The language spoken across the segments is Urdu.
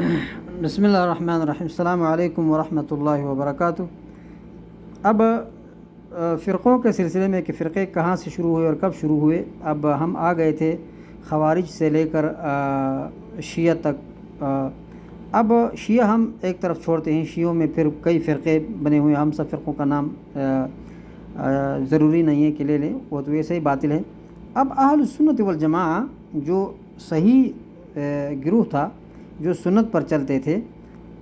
بسم اللہ الرحمن الرحیم، السلام علیکم ورحمۃ اللہ وبرکاتہ۔ اب فرقوں کے سلسلے میں کہ فرقے کہاں سے شروع ہوئے اور کب شروع ہوئے، اب ہم آ گئے تھے خوارج سے لے کر شیعہ تک۔ اب شیعہ ہم ایک طرف چھوڑتے ہیں، شیعوں میں پھر کئی فرقے بنے ہوئے ہیں، ہم سب فرقوں کا نام ضروری نہیں ہے کہ لے لیں، وہ تو ویسے ہی باطل ہے۔ اب اہل السنت والجماعہ جو صحیح گروہ تھا، جو سنت پر چلتے تھے،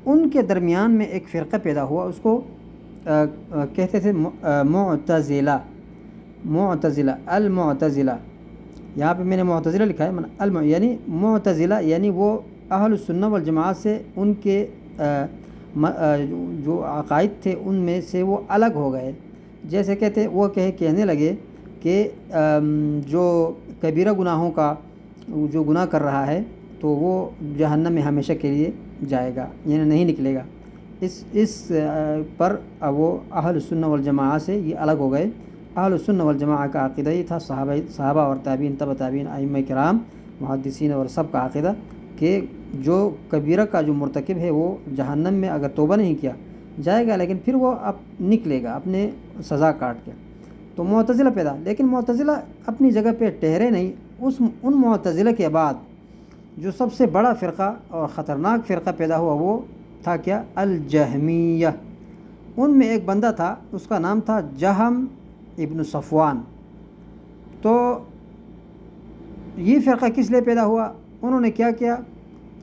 ان کے درمیان میں ایک فرقہ پیدا ہوا، اس کو کہتے تھے معتزلہ۔ المعتزلہ، یہاں پہ میں نے معتزلہ لکھا ہے، یعنی معتزلہ یعنی وہ اہل السنہ والجماعت سے ان کے جو عقائد تھے ان میں سے وہ الگ ہو گئے۔ جیسے کہنے لگے کہ جو کبیرہ گناہوں کا جو گناہ کر رہا ہے تو وہ جہنم میں ہمیشہ کے لیے جائے گا، یعنی نہیں نکلے گا۔ اس پر وہ اہل السنہ والجماعہ سے یہ الگ ہو گئے۔ اہل السنہ والجماعہ کا عقیدہ یہ تھا، صحابہ اور تابعین، تبع تابعین، ائمہ کرام، محدثین اور سب کا عقیدہ، کہ جو کبیرہ کا جو مرتکب ہے وہ جہنم میں اگر توبہ نہیں کیا جائے گا، لیکن پھر وہ اب نکلے گا اپنے سزا کاٹ کے۔ تو معتزلہ پیدا، لیکن معتزلہ اپنی جگہ پہ ٹھہرے نہیں۔ ان معتزلہ کے بعد جو سب سے بڑا فرقہ اور خطرناک فرقہ پیدا ہوا وہ تھا کیا؟ الجہمیہ۔ ان میں ایک بندہ تھا، اس کا نام تھا جہم ابن صفوان۔ تو یہ فرقہ کس لیے پیدا ہوا؟ انہوں نے کیا کیا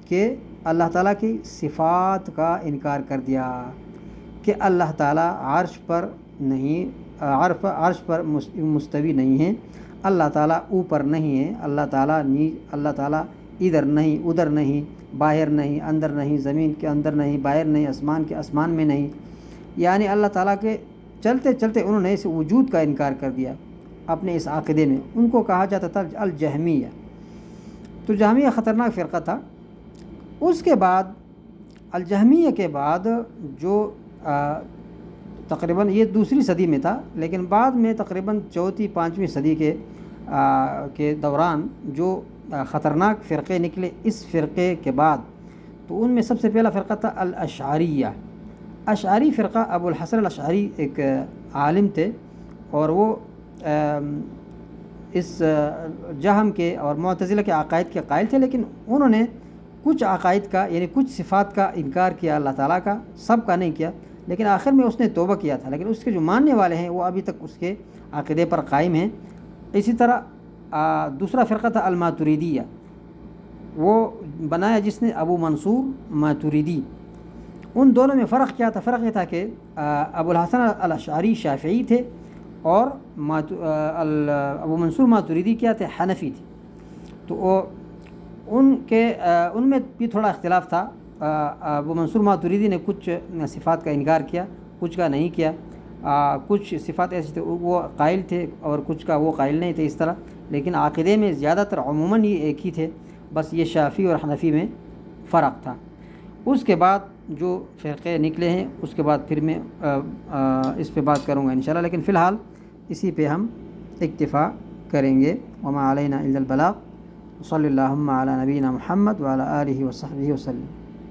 کہ اللہ تعالیٰ کی صفات کا انکار کر دیا، کہ اللہ تعالیٰ عرش پر نہیں، عرش پر مستوی نہیں ہے، اللہ تعالیٰ اوپر نہیں ہے، اللہ تعالیٰ ادھر نہیں، ادھر نہیں، باہر نہیں، اندر نہیں، زمین کے اندر نہیں، باہر نہیں، آسمان کے آسمان میں نہیں۔ یعنی اللہ تعالیٰ کے چلتے چلتے انہوں نے اس وجود کا انکار کر دیا اپنے اس عقیدے میں۔ ان کو کہا جاتا تھا الجہمیہ۔ تو جہمیہ خطرناک فرقہ تھا۔ اس کے بعد الجہمیہ کے بعد جو تقریباً یہ دوسری صدی میں تھا، لیکن بعد میں تقریباً چوتھی پانچویں صدی کے دوران جو خطرناک فرقے نکلے اس فرقے کے بعد، تو ان میں سب سے پہلا فرقہ تھا الاشعریہ۔ اشعری فرقہ، ابو الحسن الاشعری ایک عالم تھے، اور وہ اس جہم کے اور معتزلہ کے عقائد کے قائل تھے، لیکن انہوں نے کچھ عقائد کا، یعنی کچھ صفات کا انکار کیا اللہ تعالیٰ کا، سب کا نہیں کیا، لیکن آخر میں اس نے توبہ کیا تھا۔ لیکن اس کے جو ماننے والے ہیں وہ ابھی تک اس کے عقیدے پر قائم ہیں۔ اسی طرح دوسرا فرقہ تھا الماتریدیہ، وہ بنایا جس نے ابو منصور ماتریدی۔ ان دونوں میں فرق کیا تھا؟ فرق یہ تھا کہ ابو الحسن الاشعری شافعی تھے، اور ابو منصور ماتریدی کیا تھے؟ حنفی تھے۔ تو ان میں بھی تھوڑا اختلاف تھا۔ ابو منصور ماتریدی نے کچھ صفات کا انکار کیا، کچھ کا نہیں کیا۔ کچھ صفات ایسے تھے وہ قائل تھے اور کچھ کا وہ قائل نہیں تھے، اس طرح۔ لیکن عقیدے میں زیادہ تر عموماً یہ ایک ہی تھے، بس یہ شافعی اور حنفی میں فرق تھا۔ اس کے بعد جو فرقے نکلے ہیں اس کے بعد پھر میں اس پہ بات کروں گا انشاءاللہ، لیکن فی الحال اسی پہ ہم اکتفا کریں گے۔ وما علینا الا البلاغ، صلی اللہم علی نبینا محمد وعلی آلہ وصحبہ وسلم۔